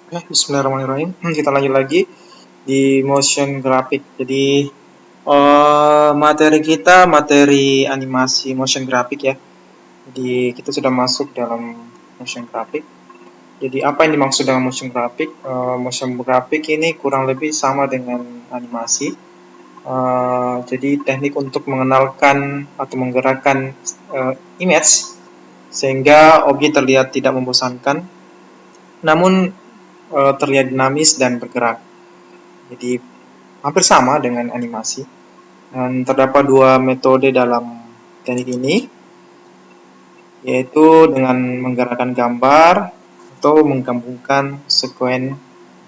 Bismillahirrahmanirrahim. Kita lanjut lagi di motion graphic. Jadi materi kita materi animasi motion graphic ya. Jadi kita sudah masuk dalam motion graphic. Jadi apa yang dimaksud dengan motion graphic? Motion graphic ini kurang lebih sama dengan animasi. Jadi teknik untuk mengenalkan atau menggerakkan image sehingga objek terlihat tidak membosankan, namun terlihat dinamis dan bergerak. Jadi hampir sama dengan animasi. Dan terdapat dua metode dalam teknik ini, yaitu dengan menggerakkan gambar atau menggabungkan sekuen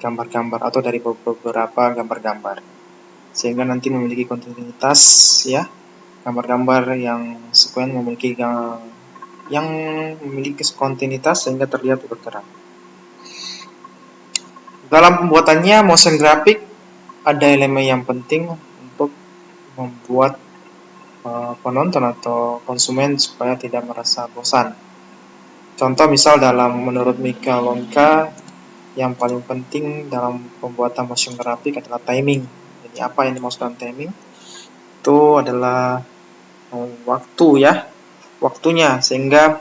gambar-gambar atau dari beberapa gambar-gambar, sehingga nanti memiliki kontinuitas ya, gambar-gambar yang sekuen memiliki kontinuitas sehingga terlihat bergerak. Dalam pembuatannya motion graphic ada elemen yang penting untuk membuat penonton atau konsumen supaya tidak merasa bosan. Contoh misal menurut Mika Lonka, yang paling penting dalam pembuatan motion graphic adalah timing. Jadi apa yang dimaksudkan timing? Itu adalah waktunya, sehingga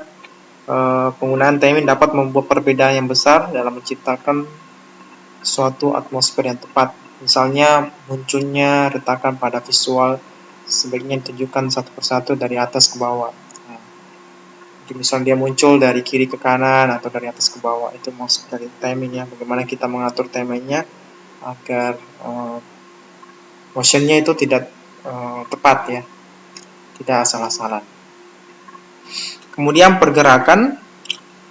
penggunaan timing dapat membuat perbedaan yang besar dalam menciptakan suatu atmosfer yang tepat. Misalnya munculnya retakan pada visual sebaiknya ditunjukkan satu persatu dari atas ke bawah. Jadi misalnya dia muncul dari kiri ke kanan atau dari atas ke bawah, itu maksud dari timing ya. Bagaimana kita mengatur timingnya agar motionnya itu tidak tepat ya, tidak asal-asalan. Kemudian pergerakan.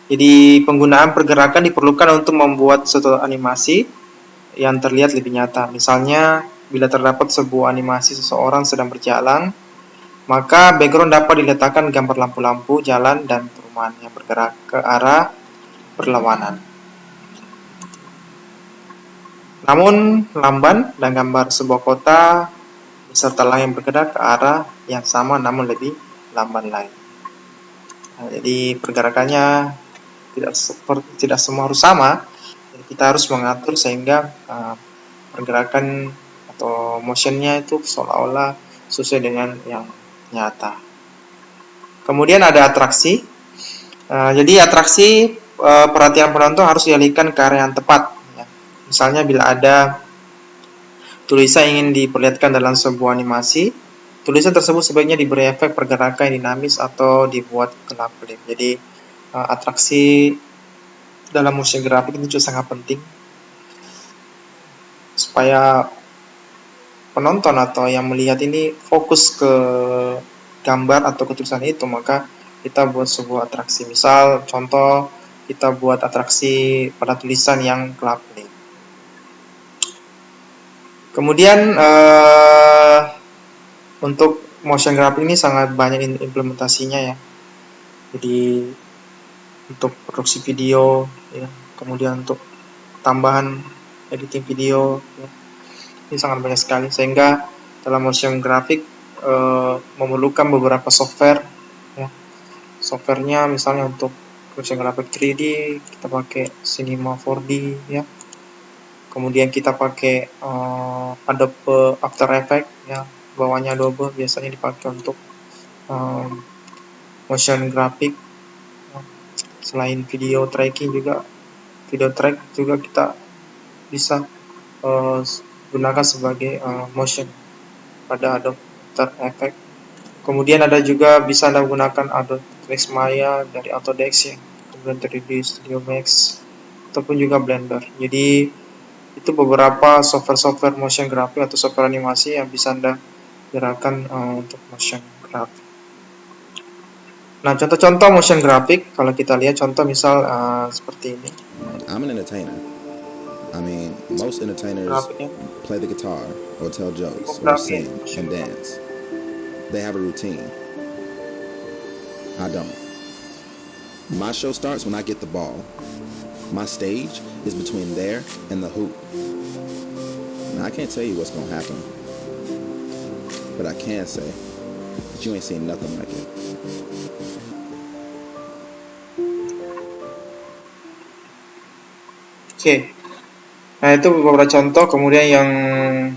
Jadi penggunaan pergerakan diperlukan untuk membuat suatu animasi yang terlihat lebih nyata. Misalnya, bila terdapat sebuah animasi seseorang sedang berjalan, maka background dapat diletakkan gambar lampu-lampu jalan dan perumahan yang bergerak ke arah berlawanan. Namun, lamban dan gambar sebuah kota beserta yang bergerak ke arah yang sama namun lebih lamban lain. Jadi pergerakannya tidak semua harus sama. Jadi kita harus mengatur sehingga pergerakan atau motionnya itu seolah-olah sesuai dengan yang nyata. Kemudian ada atraksi. Jadi atraksi, perhatian penonton harus dialihkan ke area yang tepat. Ya. Misalnya bila ada tulisan ingin diperlihatkan dalam sebuah animasi, tulisan tersebut sebaiknya diberi efek pergerakan yang dinamis atau dibuat kelap-kelip. Jadi atraksi dalam motion graphic itu juga sangat penting supaya penonton atau yang melihat ini fokus ke gambar atau ketulisan itu, maka kita buat sebuah atraksi. Misal contoh, kita buat atraksi pada tulisan yang kelap-kelip. Kemudian untuk motion graphic ini sangat banyak implementasinya ya. Jadi untuk produksi video ya, kemudian untuk tambahan editing video ya, ini sangat banyak sekali, sehingga dalam motion graphic memerlukan beberapa software ya. Softwarenya misalnya untuk motion graphic 3D kita pakai Cinema 4D ya. Kemudian kita pakai Adobe After Effects ya, bawahnya Adobe biasanya dipakai untuk motion graphic. Selain video track juga kita bisa gunakan sebagai motion pada Adobe After Effects. Kemudian ada juga bisa Anda gunakan Adobe Flash Maya dari Autodesk ya, kemudian 3D Studio Max ataupun juga Blender. Jadi itu beberapa software motion graphic atau software animasi yang bisa Anda gunakan untuk motion graphic. Nah, contoh-contoh motion graphic kalau kita lihat contoh misal seperti ini. I'm an entertainer. I mean, most entertainers play the guitar or tell jokes or sing and dance. They have a routine. I don't. My show starts when I get the ball. My stage is between there and the hoop. Now, I can't tell you what's going to happen, but I can say that you ain't seen nothing like it. Oke. Nah, itu beberapa contoh. Kemudian yang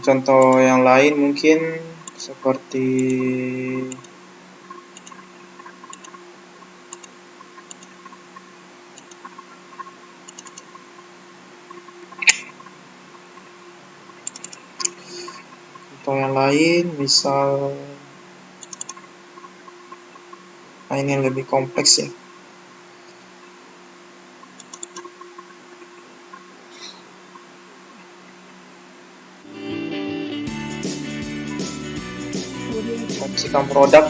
contoh yang lain mungkin seperti contoh yang lain, misal ini yang lebih kompleks ya. Memfungsikan produk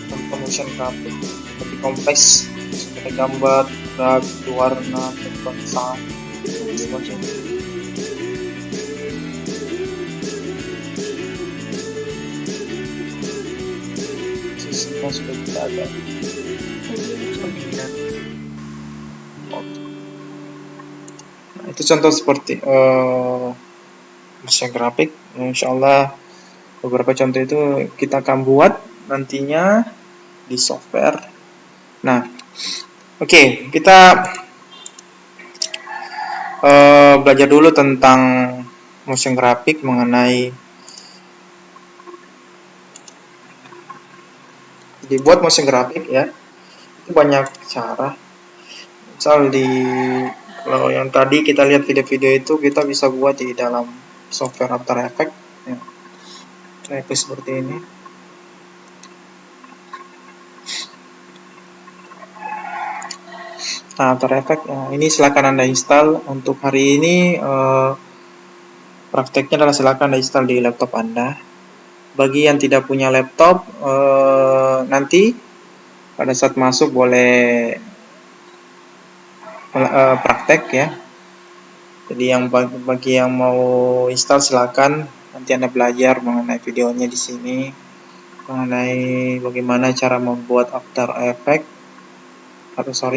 tanpa motion graphic lebih kompleks, seperti gambar, drag, warna, tekstur, dan sebagainya. Sistemnya sudah kita ada. Nah, itu contoh seperti motion graphic. Insya Allah beberapa contoh itu kita akan buat nantinya di software. Nah, oke, kita belajar dulu tentang motion graphic, mengenai dibuat motion graphic ya. Itu banyak cara. Misal kalau yang tadi kita lihat video-video itu, kita bisa buat di dalam software After Effects ya. Kayak seperti ini. Nah, After Effects ya, ini silakan Anda install. Untuk hari ini prakteknya adalah silakan Anda install di laptop Anda. Bagi yang tidak punya laptop, nanti pada saat masuk boleh praktek ya. Jadi bagi yang mau install silakan, nanti Anda belajar mengenai videonya di sini, mengenai bagaimana cara membuat After Effects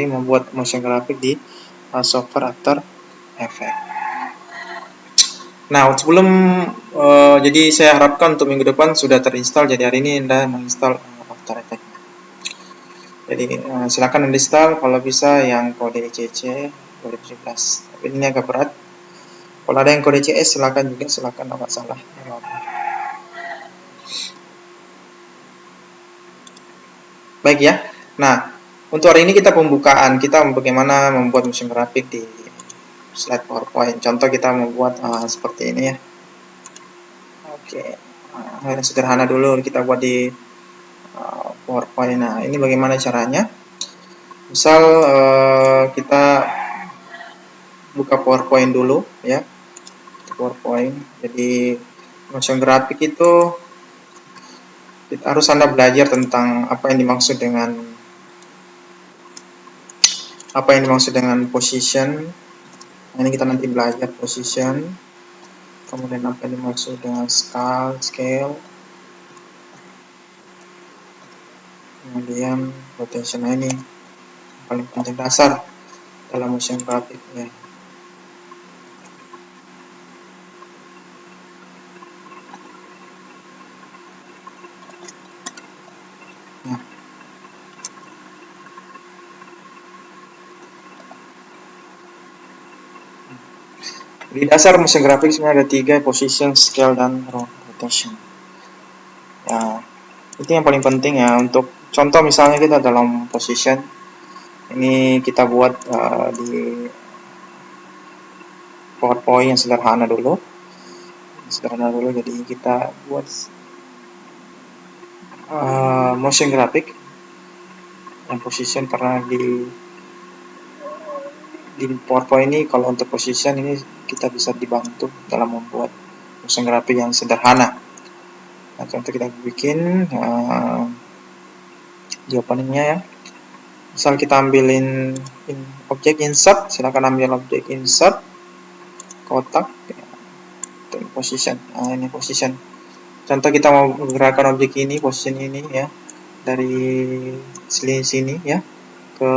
membuat motion graphic di software After Effects. Nah, sebelum jadi saya harapkan untuk minggu depan sudah terinstall. Jadi hari ini Anda menginstal After Effects. Jadi silakan Anda install kalau bisa yang kode ECC 2017. Tapi ini agak berat. Kalau ada yang kode CS silakan enggak salah. Baik ya. Nah, untuk hari ini kita pembukaan, kita bagaimana membuat motion graphic di slide PowerPoint. Contoh kita membuat seperti ini ya. Oke. Yang sederhana dulu kita buat di PowerPoint. Nah, ini bagaimana caranya? Misal kita buka PowerPoint dulu ya. PowerPoint. Jadi motion graphic itu harus Anda belajar tentang apa yang dimaksud dengan position. Nah, ini kita nanti belajar position. Kemudian apa yang dimaksud dengan scale. Kemudian rotation. Nah, ini paling penting dasar dalam motion graphic ya. Nah. Di dasar motion graphic sebenarnya ada 3, position, scale, dan rotation. Ya, itu yang paling penting ya. Untuk contoh misalnya kita dalam position, ini kita buat di PowerPoint yang sederhana dulu. Jadi kita buat motion graphic yang position, karena di PowerPoint ini kalau untuk position ini kita bisa dibantu dalam membuat motion graphic yang sederhana. Nah, contoh kita bikin di openingnya ya. Misal kita ambilin objek insert, silakan ambil objek insert kotak position. Nah, ini position. Contoh kita mau menggerakkan objek ini, position ini ya, dari sini ya ke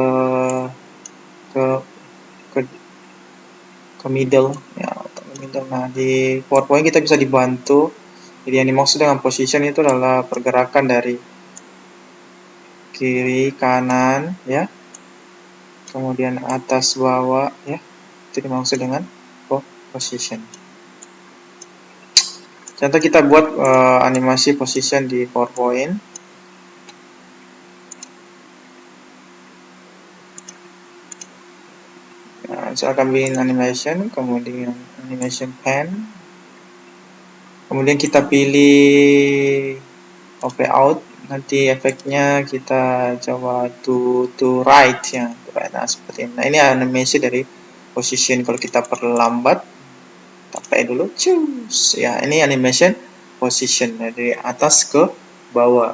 middle ya, middle. Nah, di PowerPoint kita bisa dibantu. Jadi yang dimaksud dengan position itu adalah pergerakan dari kiri kanan ya, kemudian atas bawah ya, itu dimaksud dengan position. Contoh kita buat animasi position di PowerPoint. Nah, saya akan bikin animation, kemudian animation pen, kemudian kita pilih OP out, nanti efeknya kita coba to right ya, nah seperti ini. Nah, ini animasi dari position. Kalau kita perlambat, kita play dulu, cus ya, ini animation position dari atas ke bawah.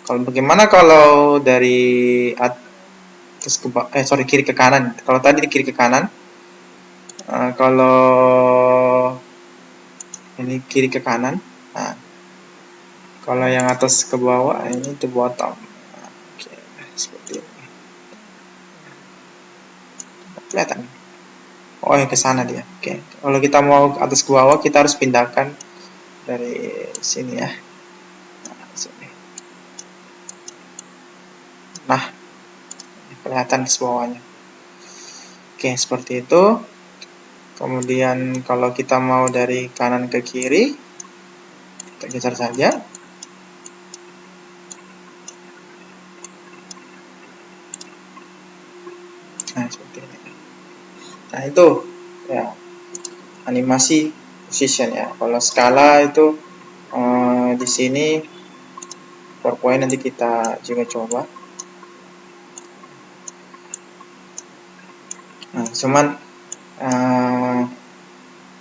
Kalau bagaimana kalau dari atas ke kiri ke kanan? Kalau tadi di kiri ke kanan, kalau ini kiri ke kanan, nah kalau yang atas ke bawah ini to bottom. Oke, seperti ini. Kelihatan? Oh, yang ke sana dia. Oke. Kalau kita mau ke atas ke bawah, kita harus pindahkan dari sini ya. Nah, sini. Nah, kelihatan di bawahnya. Oke, seperti itu. Kemudian kalau kita mau dari kanan ke kiri, kita geser saja. Nah, seperti ini. Nah, itu ya animasi position ya. Kalau skala itu di sini PowerPoint nanti kita juga coba. Nah, cuman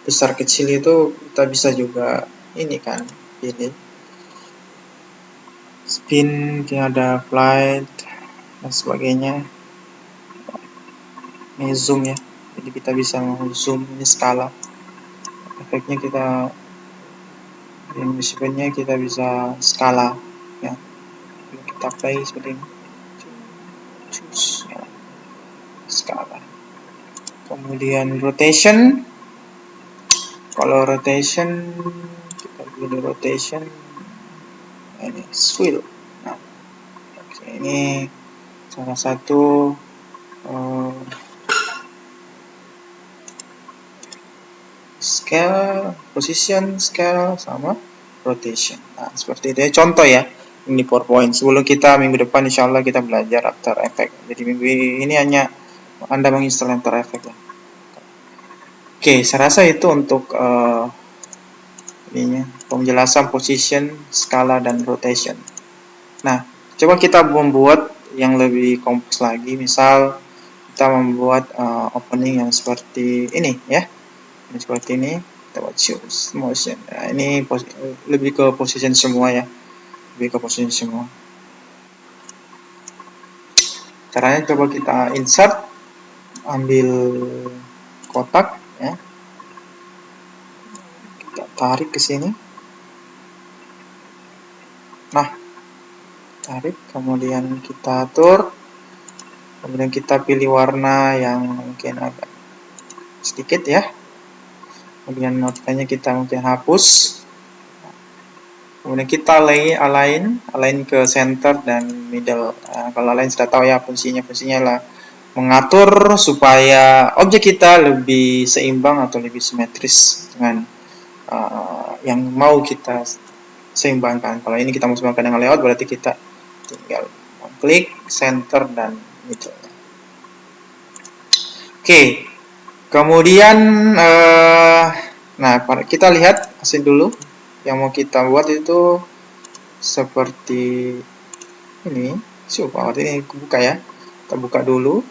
besar kecil itu kita bisa juga ini kan, pilih spin, ada flight dan sebagainya. Ini zoom ya, jadi kita bisa zoom, ini skala. Efeknya kita, spinnya kita bisa skala ya. Kita play seperti ini, choose ya, skala. Kemudian rotation, kalau rotation kita pilih rotation, ini swivel. Nah, oke, ini salah satu scale, position, scale, sama rotation. Nah, seperti itu ya, contoh ya, ini PowerPoint. Sebelum kita minggu depan insya Allah kita belajar After Effects. Jadi minggu ini hanya Anda menginstal After Effects ya. Oke, saya rasa itu untuk penjelasan position, skala, dan rotation. Nah, coba kita membuat yang lebih kompleks lagi. Misal kita membuat opening yang seperti ini ya. Seperti ini, kita buat choose motion. Nah, ini lebih ke position semua ya, lebih ke position semua. Caranya coba kita insert, ambil kotak ya, kita tarik ke sini. Nah, tarik, kemudian kita atur, kemudian kita pilih warna yang mungkin agak sedikit ya. Kemudian notanya kita mungkin hapus. Kemudian kita align ke center dan middle. Nah, kalau align sudah tahu ya fungsinya lah mengatur supaya objek kita lebih seimbang atau lebih simetris dengan yang mau kita seimbangkan. Kalau ini kita mau seimbangkan dengan layout, berarti kita tinggal klik center dan middle. Oke. Kemudian nah kita lihat hasil dulu. Yang mau kita buat itu seperti ini. Coba ini buka ya. Kita buka dulu.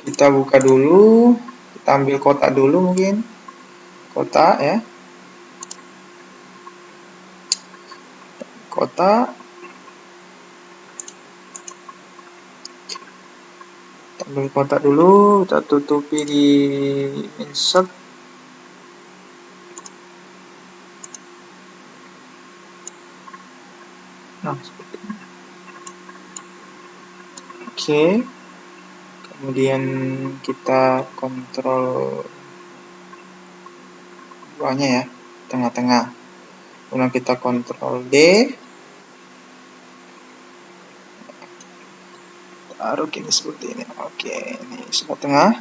Kita ambil kotak dulu mungkin. Kotak ya. Kotak. Kita ambil kotak dulu, kita tutupi di insert. Nah, seperti ini. Oke. Kemudian kita kontrol bawahnya ya, tengah-tengah. Kemudian kita kontrol D. Baru kita seperti ini. Oke, ini sebelah tengah.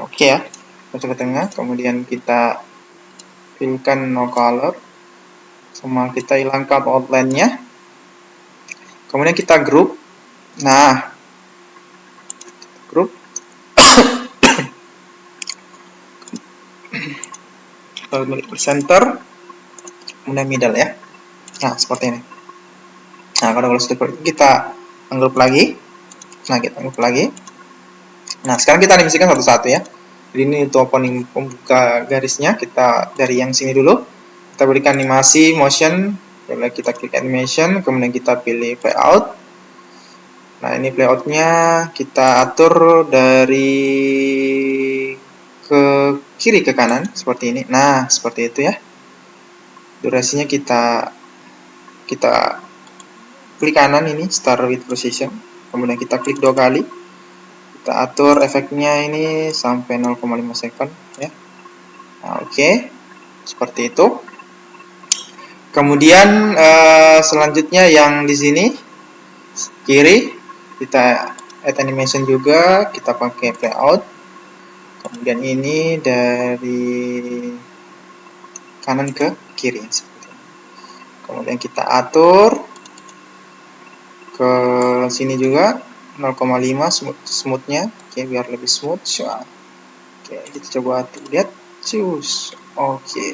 Oke ya, sebelah tengah. Kemudian kita pilihkan no color. Sama kita hilangkan outline-nya. Kemudian kita group. Nah, group. Center. Kemudian middle ya. Nah, seperti ini. Nah, kalau seperti itu kita ungrup lagi. Nah, kita ungrup lagi. Nah, sekarang kita animasikan satu-satu ya. Jadi ini untuk opening pembuka garisnya, kita dari yang sini dulu. Kita berikan animasi, motion, lalu kita klik animation, kemudian kita pilih playout. Nah, ini playoutnya kita atur dari ke kiri ke kanan, seperti ini. Nah, seperti itu ya. Durasinya kita klik kanan ini, start with position. Kemudian kita klik 2 kali. Kita atur efeknya ini sampai 0,5 second ya. Nah, oke. Seperti itu. Kemudian selanjutnya yang di sini kiri kita add animation juga, kita pakai playout. Kemudian ini dari kanan ke kiri seperti ini. Kemudian kita atur ke sini juga 0,5 smoothnya, oke, biar lebih smooth. Oke, kita coba lihat, cus, oke.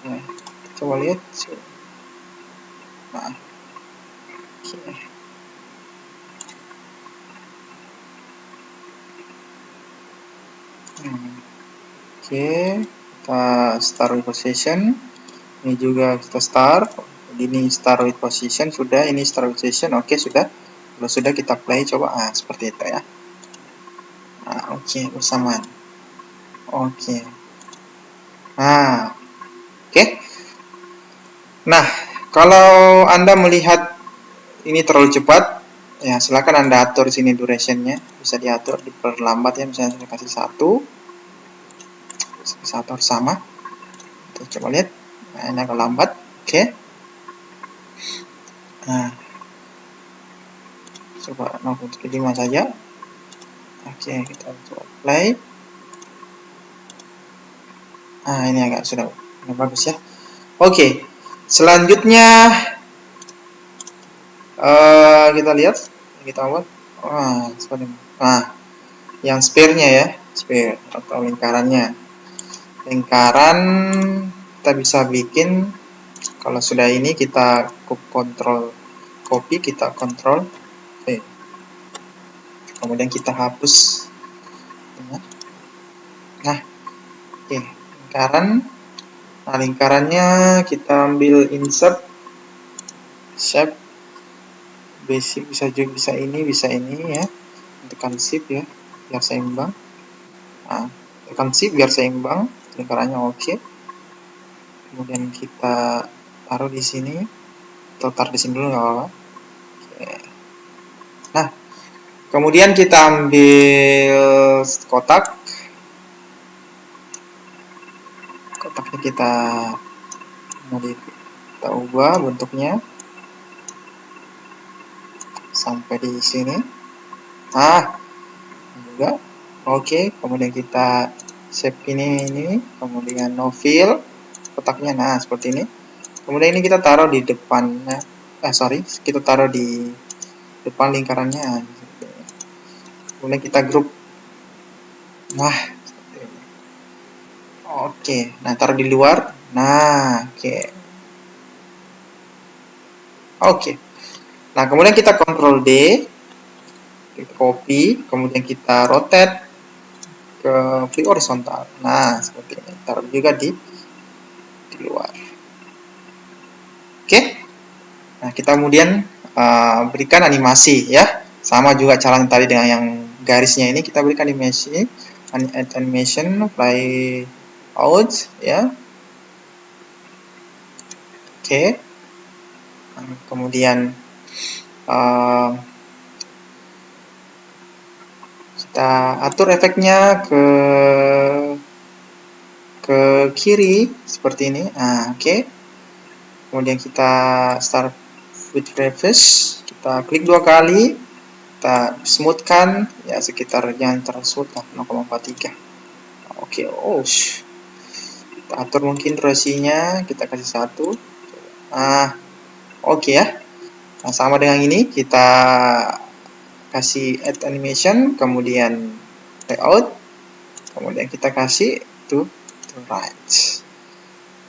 Nah, coba lihat. Nah, oke. Oke, kita start with position. Ini juga kita start. Jadi ini start with position sudah. Ini start with position. Oke, sudah. Kalau sudah kita play coba. Ah, seperti itu ya. Nah, oke, bersamaan. Oke. Nah, oke. Nah, kalau Anda melihat ini terlalu cepat, ya silakan Anda atur sini durationnya, bisa diatur diperlambat ya, misalnya saya kasih 1 sama. Kita coba lihat, nah ini agak lambat, oke. Nah, coba 0,5 saja, oke, kita coba play. Nah, ini agak sudah bagus ya. Oke, selanjutnya kita lihat, kita buat, seperti ini. Nah, yang sphere-nya ya, sphere atau lingkarannya. Lingkaran kita bisa bikin, kalau sudah ini kita kontrol copy, kita kontrol V. Kemudian kita hapus. Nah, oke, lingkaran. Nah, lingkarannya kita ambil insert shape, basic, bisa juga bisa ini ya. Tekan shift ya, biar seimbang. Nah, tekan shift biar seimbang. Lingkarannya oke. Kemudian kita taruh di sini, atau taruh di sini dulu nggak apa-apa. Oke. Nah, kemudian kita ambil kotaknya kita ubah bentuknya sampai di sini. Nah, juga oke. Kemudian kita save ini, kemudian no fill kotaknya. Nah, seperti ini. Kemudian ini kita taruh di depannya, kita taruh di depan lingkarannya. Kemudian kita group. Nah, seperti ini. Oke, nah taruh di luar. Nah, oke. Oke. Nah, kemudian kita Ctrl D, kita copy, kemudian kita rotate ke flip horizontal. Nah, seperti ini. Taruh juga di luar. Oke. Nah, kita kemudian berikan animasi ya. Sama juga cara tadi dengan yang garisnya ini, kita berikan animasi, add animation, play out ya. Oke. Nah, kemudian kita atur efeknya ke kiri seperti ini. Nah, oke. Kemudian kita start with preface, kita klik 2 kali, kita smoothkan ya sekitar jangan terlalu smooth lah, 0,43. Oke, kita atur mungkin durasinya, kita kasih 1. Nah, oke ya. Nah, sama dengan ini kita kasih add animation, kemudian layout, kemudian kita kasih to right.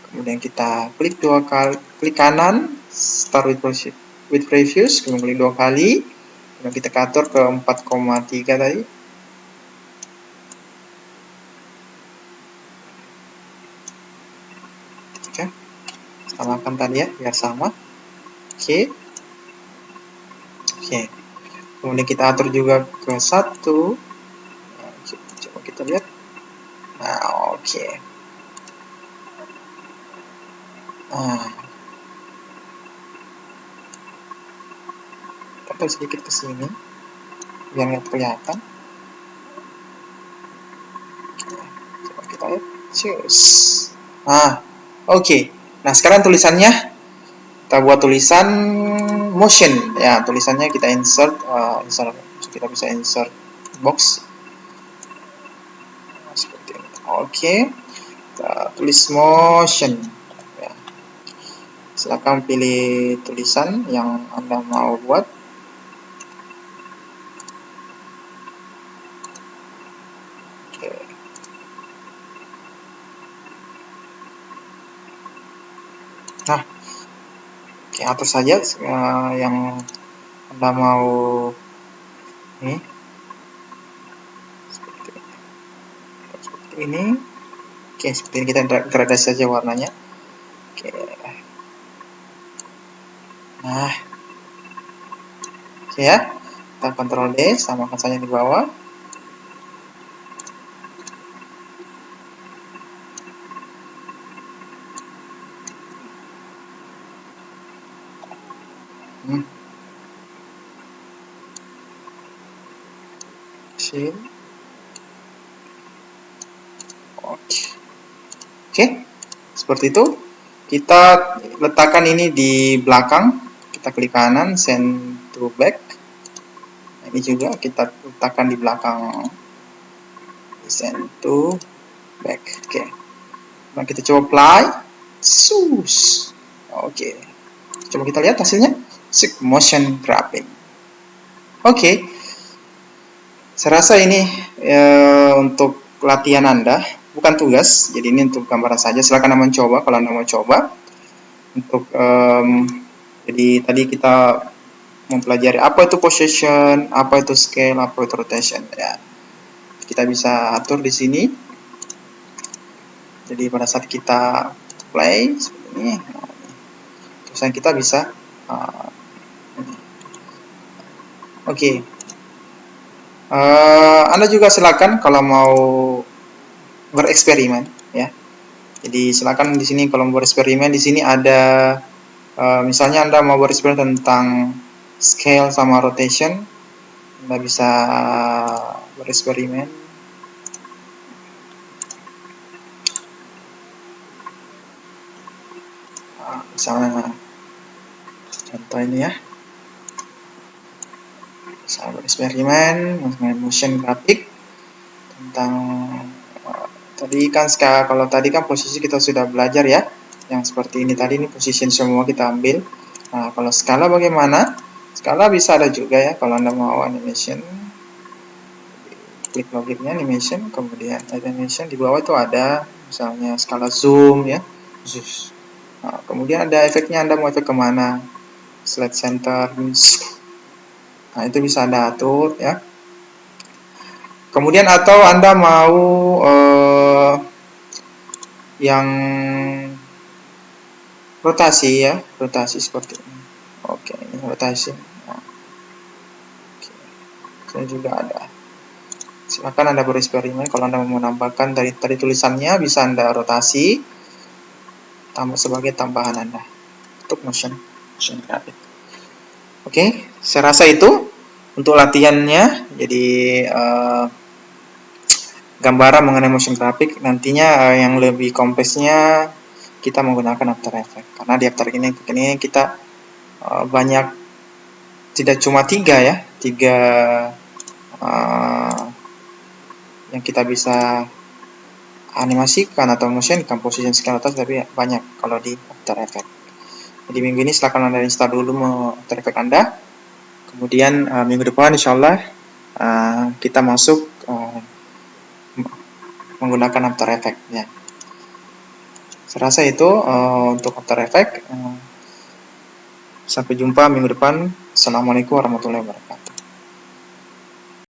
Kemudian kita klik 2 kali, klik kanan, start with previous, kemudian klik 2 kali, kemudian kita atur ke 4,3 tadi. Oke, samakan tadi ya, biar sama. Oke. Kemudian kita atur juga ke 1. Nah, coba kita lihat. Nah, oke. Nah, kita sedikit ke sini biar nggak kelihatan. Coba kita lihat. Nah, oke. Nah, sekarang tulisannya kita buat tulisan motion ya. Tulisannya kita insert, kita bisa insert box. Nah, seperti ini. Oke. Kita tulis motion. Ya. Silakan pilih tulisan yang Anda mau buat. Nah, oke, atur saja yang Anda mau ini seperti ini. Oke, seperti ini, kita gradasi saja warnanya. Oke. Nah, oke ya, kita Ctrl D, samakan saja di bawah. Oke, seperti itu. Kita letakkan ini di belakang. Kita klik kanan, send to back. Nah, ini juga kita letakkan di belakang, send to back. Oke. Nah, kita coba apply. Oke. Coba kita lihat hasilnya. Motion grabbing. Oke. Saya rasa ini untuk latihan Anda, bukan tugas. Jadi ini untuk gambaran saja. Silakan Anda mencoba kalau Anda mau coba. Untuk jadi tadi kita mempelajari apa itu position, apa itu scale, apa itu rotation ya. Kita bisa atur di sini. Jadi pada saat kita play seperti ini, terus kita bisa oke. Anda juga silakan kalau mau bereksperimen ya. Jadi silakan di sini kalau mau bereksperimen, di sini ada misalnya Anda mau bereksperimen tentang scale sama rotation, Anda bisa bereksperimen. Misalnya contoh ini ya, bisa bereksperimen dengan motion grafik tentang tadi kan kalau tadi kan posisi kita sudah belajar ya, yang seperti ini tadi, ini posisi semua kita ambil. Nah, kalau skala bagaimana? Skala bisa ada juga ya, kalau Anda mau animation, klik logiknya animation, kemudian animation di bawah itu ada misalnya skala zoom ya. Nah, kemudian ada efeknya, Anda mau efek kemana, slide center, nah itu bisa Anda atur ya. Kemudian atau Anda mau yang rotasi ya, rotasi seperti ini. Oke, ini rotasi. Nah, ini juga ada. Silakan Anda bereksperimen. Kalau Anda mau menambahkan dari tadi tulisannya, bisa Anda rotasi tambah sebagai tambahan Anda untuk motion graphic. Oke, saya rasa itu untuk latihannya. Jadi gambaran mengenai motion graphic. Nantinya yang lebih kompleksnya kita menggunakan After Effects, karena di After Effects ini kita banyak, tidak cuma tiga yang kita bisa animasikan atau motion composition scale atas, tapi banyak kalau di After Effects. Jadi minggu ini silakan Anda install dulu After Effects Anda, kemudian minggu depan insyaallah kita masuk menggunakan After Effects ya. Saya rasa itu untuk After Effects. Sampai jumpa minggu depan. Assalamualaikum warahmatullahi wabarakatuh.